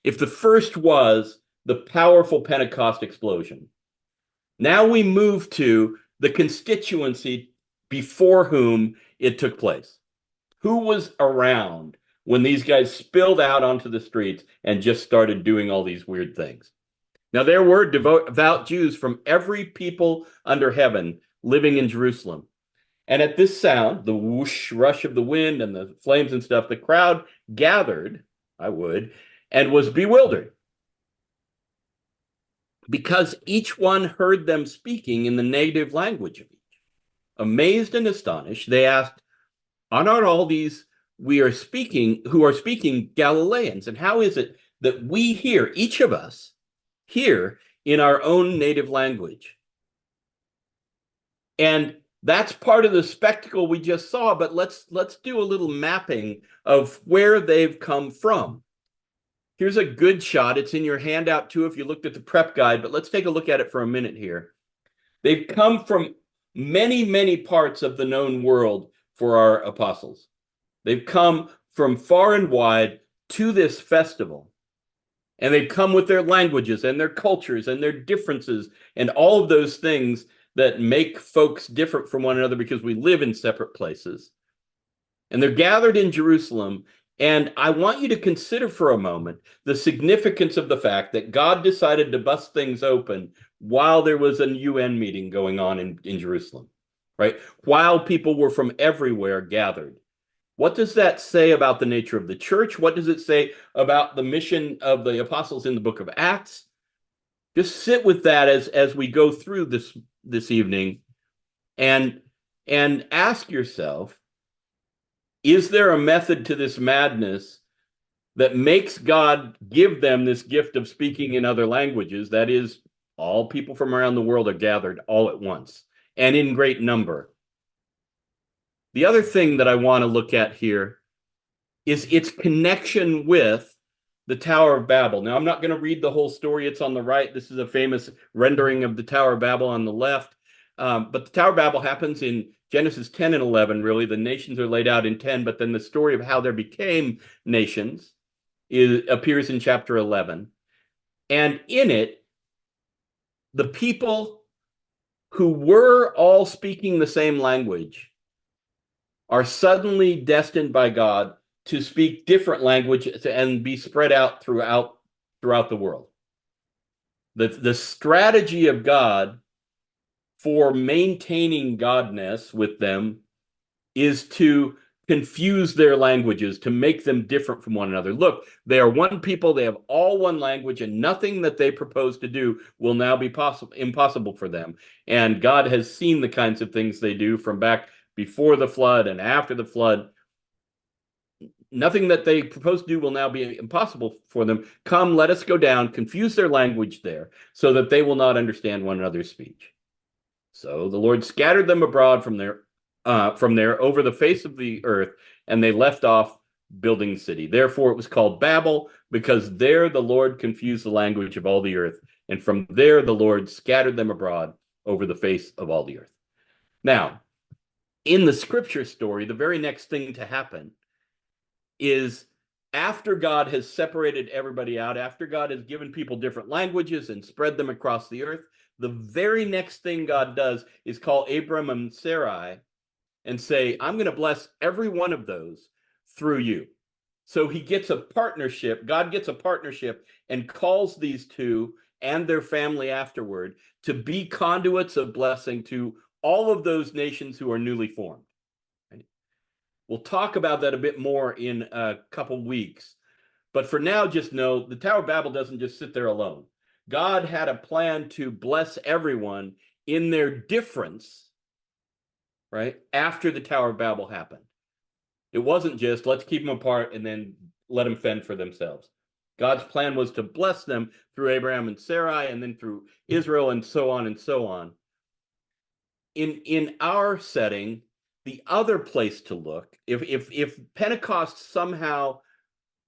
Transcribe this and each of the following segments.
If the first was the powerful Pentecost explosion, now we move to the constituency before whom it took place. Who was around when these guys spilled out onto the streets and just started doing all these weird things? Now, there were devout Jews from every people under heaven living in Jerusalem. And at this sound, the whoosh rush of the wind and the flames and stuff, the crowd gathered, and was bewildered because each one heard them speaking in the native language of each. Amazed and astonished, they asked, are not all these we are speaking, who are speaking, Galileans? And how is it that we hear, each of us, hear in our own native language? And that's part of the spectacle we just saw, but let's do a little mapping of where they've come from. Here's a good shot. It's in your handout too if you looked at the prep guide, but let's take a look at it for a minute here. They've come from many, many parts of the known world for our apostles. They've come from far and wide to this festival. And they've come with their languages and their cultures and their differences and all of those things that make folks different from one another because we live in separate places. And they're gathered in Jerusalem. And I want you to consider for a moment the significance of the fact that God decided to bust things open while there was a UN meeting going on in Jerusalem, right? While people were from everywhere gathered. What does that say about the nature of the church? What does it say about the mission of the apostles in the book of Acts? Just sit with that as we go through this evening and ask yourself, is there a method to this madness that makes God give them this gift of speaking in other languages? That is, all people from around the world are gathered all at once and in great number. The other thing that I want to look at here is its connection with the Tower of Babel. Now, I'm not going to read the whole story. It's on the right. This is a famous rendering of the Tower of Babel on the left. But the Tower of Babel happens in Genesis 10 and 11, really. The nations are laid out in 10, but then the story of how there became nations appears in chapter 11. And in it, the people who were all speaking the same language are suddenly destined by God to speak different languages and be spread out throughout the world. The strategy of God for maintaining godness with them is to confuse their languages, to make them different from one another. Look, they are one people, they have all one language, and nothing that they propose to do will now be impossible for them. And God has seen the kinds of things they do from back before the flood and after the flood. Nothing that they propose to do will now be impossible for them. Come, let us go down, confuse their language there, so that they will not understand one another's speech. So the Lord scattered them abroad from there over the face of the earth, and they left off building the city. Therefore, it was called Babel, because there the Lord confused the language of all the earth, and from there the Lord scattered them abroad over the face of all the earth. Now, in the scripture story, the very next thing to happen is after God has separated everybody out, after God has given people different languages and spread them across the earth, the very next thing God does is call Abram and Sarai and say, I'm going to bless every one of those through you. So he gets a partnership, God gets a partnership and calls these two and their family afterward to be conduits of blessing to all of those nations who are newly formed. We'll talk about that a bit more in a couple weeks. But for now, just know the Tower of Babel doesn't just sit there alone. God had a plan to bless everyone in their difference, right, after the Tower of Babel happened. It wasn't just, let's keep them apart and then let them fend for themselves. God's plan was to bless them through Abraham and Sarai and then through Israel and so on and so on. In our setting, the other place to look, if Pentecost somehow,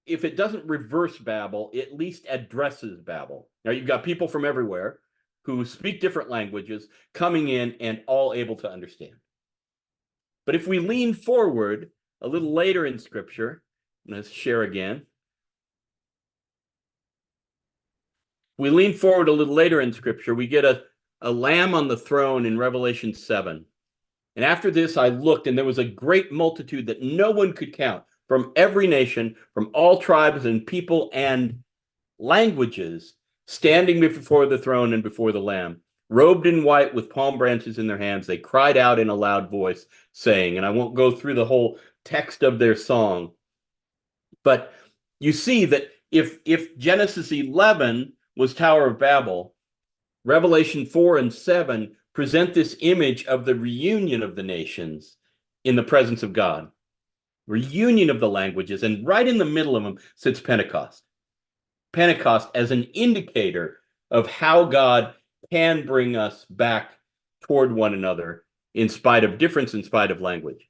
if it doesn't reverse Babel, it at least addresses Babel. Now you've got people from everywhere who speak different languages coming in and all able to understand. But if we lean forward a little later in Scripture, let's share again. We lean forward a little later in Scripture. We get a lamb on the throne in Revelation 7. And after this, I looked, and there was a great multitude that no one could count from every nation, from all tribes and people and languages, standing before the throne and before the Lamb, robed in white with palm branches in their hands. They cried out in a loud voice, saying, and I won't go through the whole text of their song, but you see that if Genesis 11 was Tower of Babel, Revelation 4 and 7 present this image of the reunion of the nations in the presence of God, reunion of the languages, and right in the middle of them sits Pentecost. Pentecost as an indicator of how God can bring us back toward one another in spite of difference, in spite of language.